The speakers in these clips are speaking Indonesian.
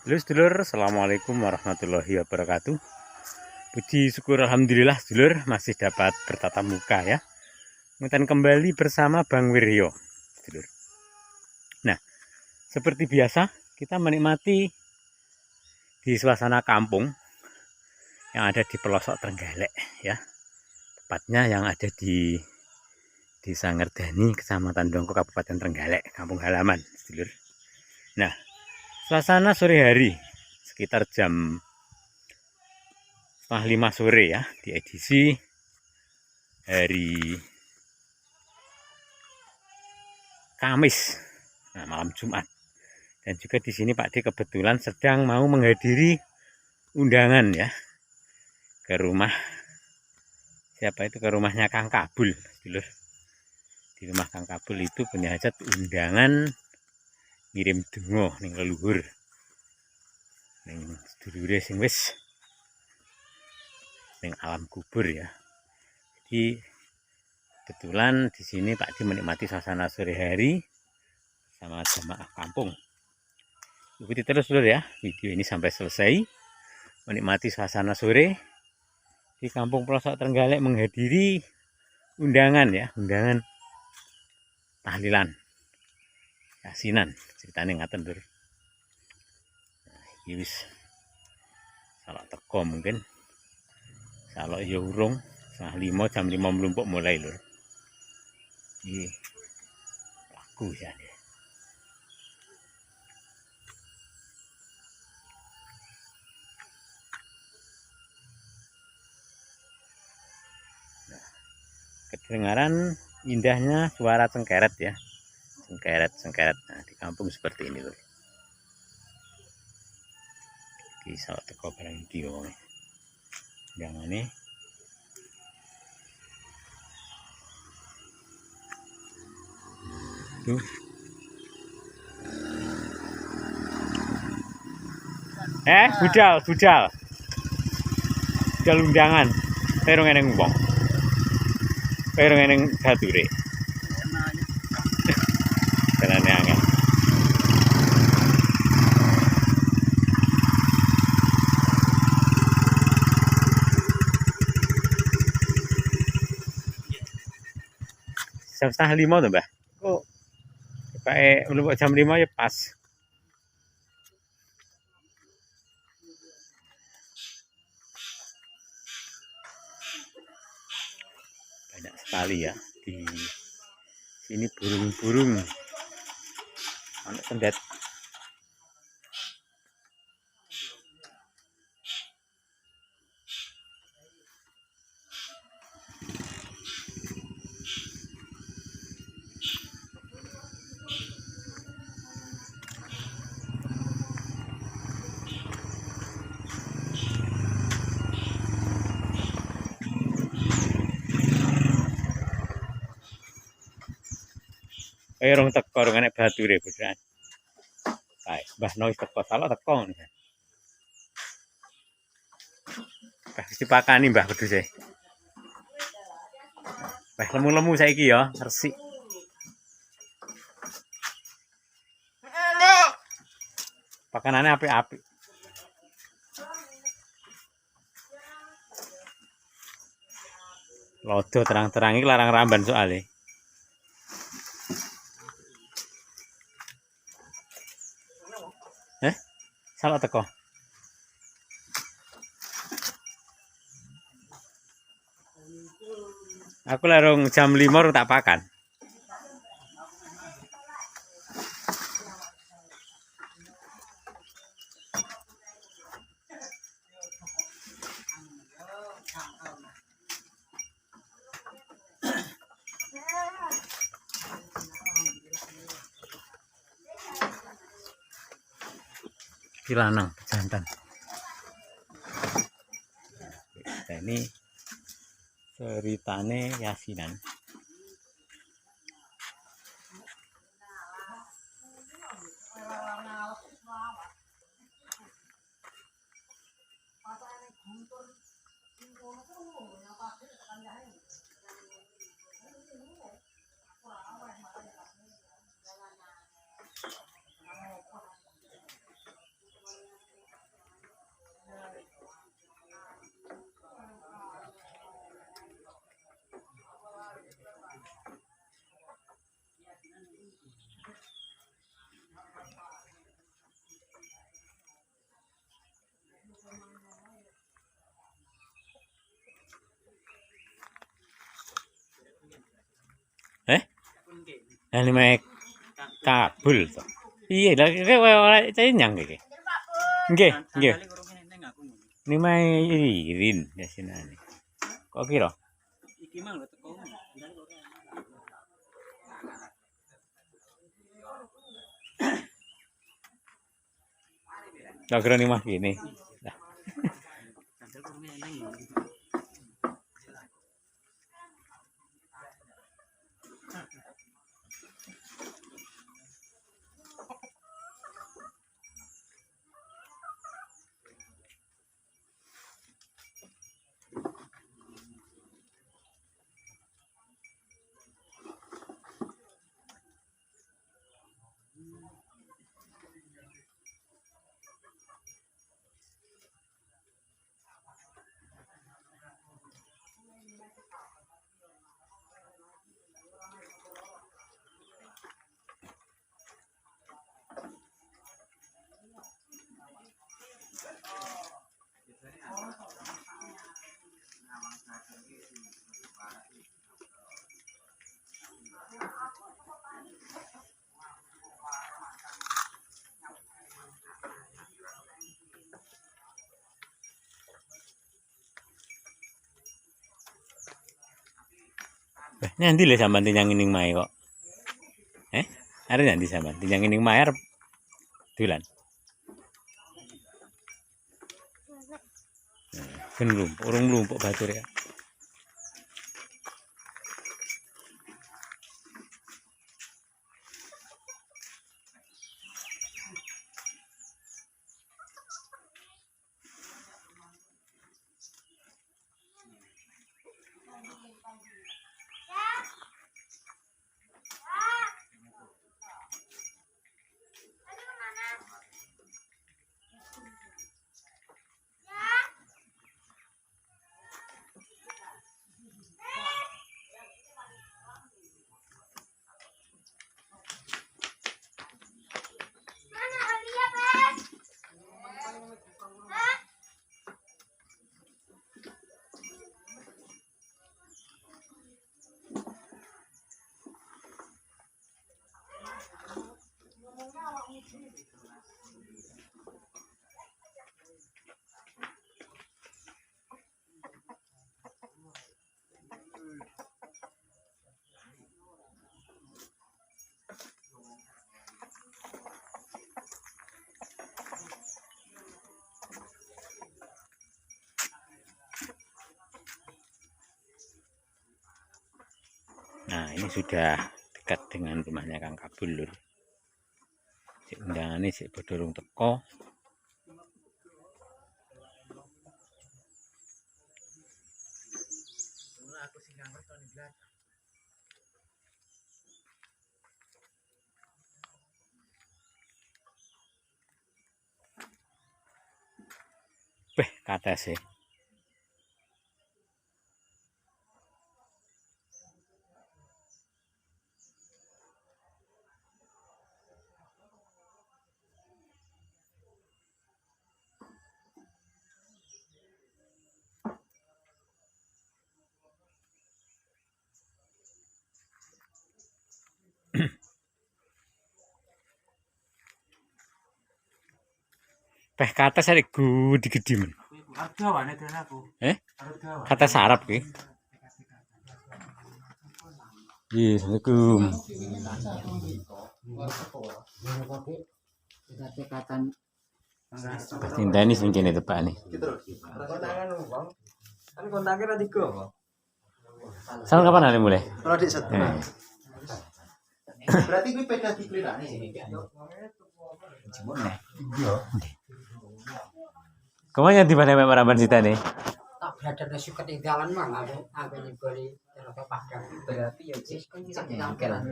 Sedulur, assalamualaikum warahmatullahi wabarakatuh. Puji syukur alhamdulillah, sedulur masih dapat bertatap muka ya. Ngeten kembali bersama Bang Wiryo, sedulur. Nah, seperti biasa kita menikmati di suasana kampung yang ada di pelosok Trenggalek ya. Tepatnya yang ada di Desa Ngerdani, Kecamatan Dongko, Kabupaten Trenggalek, kampung halaman, sedulur. Nah, suasana sore hari sekitar jam 4:30 sore ya, di edisi hari Kamis, malam Jumat. Dan juga di sini Pak D kebetulan sedang mau menghadiri undangan ya ke rumah siapa itu, ke rumahnya Kang Kabul, sedulur. Di rumah Kang Kabul itu punya hajat undangan ngirim donga ning leluhur, ning sedulure sing wis ning alam kubur ya. Jadi kebetulan di sini Pak D menikmati suasana sore hari sama jamaah kampung. Ikuti terus dulu ya video ini sampai selesai. Menikmati suasana sore di kampung pelosok Trenggalek menghadiri undangan ya, undangan tahlilan, yasinan, ceritanya ngaten Lur. Nah, iki wis salok teko mungkin. Salok ya urung, jam 5 mlumpuk mulai Lur. Iki laku ya. Kedengaran indahnya suara cengkeret ya, cengkeret. Nah, di kampung seperti ini Lur. Iki salok teko barang iki wong. Undangane tuh. Budal undangan. Terong eneng wong. Terong eneng bature. Jalane angel. Jam 4:30 tuh, Mbah. Kok kayak mlumpuk jam 5 ya pas. Banyak sekali ya di sini burung-burung. Anak sendet. Rong teko rong enek bature beneran. Kae Mbah Nois teko salok teko ngono. Mbah wis dipakani Mbah wedhuse. Mbah lemu-lemu saiki ya, resik. Pakanane apik-apik. Lodo terang-terang iki larang ramban soalnya. Salok teko. Aku larung jam 5 rung tak pakan. Iki lanang jantan. Nah, ini ceritane yasinan. Lah mek kabul to. Iya, lah kek ora cenyang iki. Nggih, nggih. Ini mah irin yasinane. Kok kira? Iki mang lho teko. Tak kira nih mah gini. Nah, nanti lah sampean tinyang ning mae kok. Are nanti sampean tinyang ning mae arep dolan. Ben urung lumpuk batur ya. Nah, ini sudah dekat dengan rumahnya Kang Kabul lur. Si undangannya si bodorong teko. Beh, kata sih. Beh, kata saya gede men. Harga wane den aku. Kata sarap ki. Iya, assalamualaikum. Cinta ini sing kene tepak nih. Kan kontaknya ra 3 kok. Sampe kapan hari mulai? Ora dik set. Berarti kuwi peda diplirane. Kemana di mana meraban cita nih? Tak berada di ketinggalan mah aku nyebali terus padang berarti ya wis ketinggalan.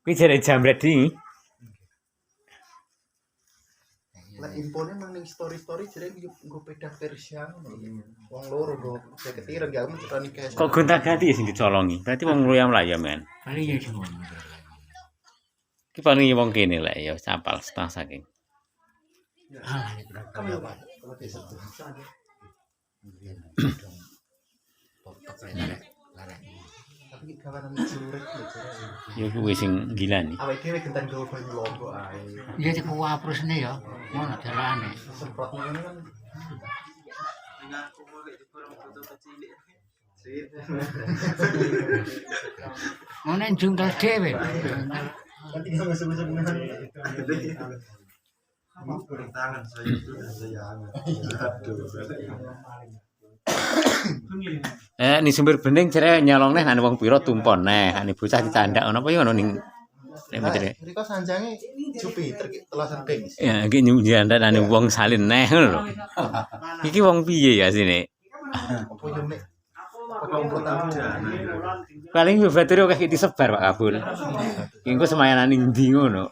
Kuwi jare jambret iki. Lah infone mang ning story-story jare nggo peda Persia ngono. Wong loro nggo seketire gak aku cerita nikah. Kok gonta-ganti ya sing dicolongi? Berarti wong mlayam men. Paling ya semua. Ki paling wong kene lek ya sapal setengah saking. Ah, ini berapa? Kalau desa larek. Tapi kawanan curek Ya kuwi sing gila nih. awake dhewe genten gawe banyu lombok ae. Iya di kuwaprusne ya. Ngono dalane. Semprot ngene kan Ngono jungkal dhewe. nanti sama sama tangan saya itu saya Ni sumber bening jere nyolong neh ane wong pira tumpon neh, ane bocah ditandak ngono apa ya ngono ning nek metene. Rika sanjange Jupiter telasan Kings. Ya iki nyujandak ane wong salin neh ngono lho. Iki wong piye ya sine? Apa yo nek komplotan Paling batur kok disebar Pak Kabul. Engko semayanan ning ndi ngono.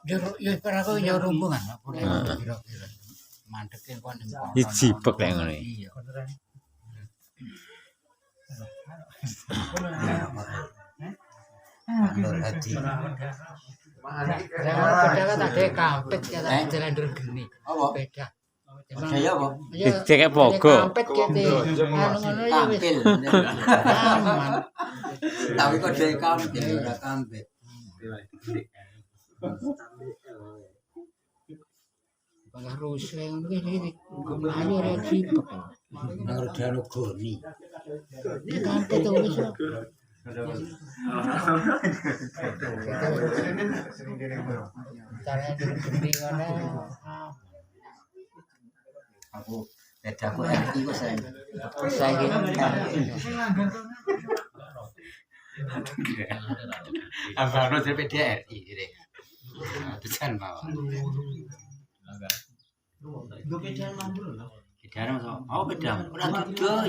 Ya para kok ya rombongan Pak. Kira-kira. Mandeke kon ning kono. Jipek kayak ngono. Iya. Hati. Beda tadi kampet ya jalan dur geni. Beda. Saya apa? Cek pogo. Kampet kete. Ngono ya wis. Kampil. Aman. Tapi kok dari kampil, ora kampil. Bangga rusuh ngono iki. Ayo ora cipek. Nang rodano goni. Ya kampet to wis. Caranya dur geni ngono. Aku beda aku RI kok saya. Saiki Apa dari PDRI ini. Pesan mau. Beda so. Oh beda. Ora tiga.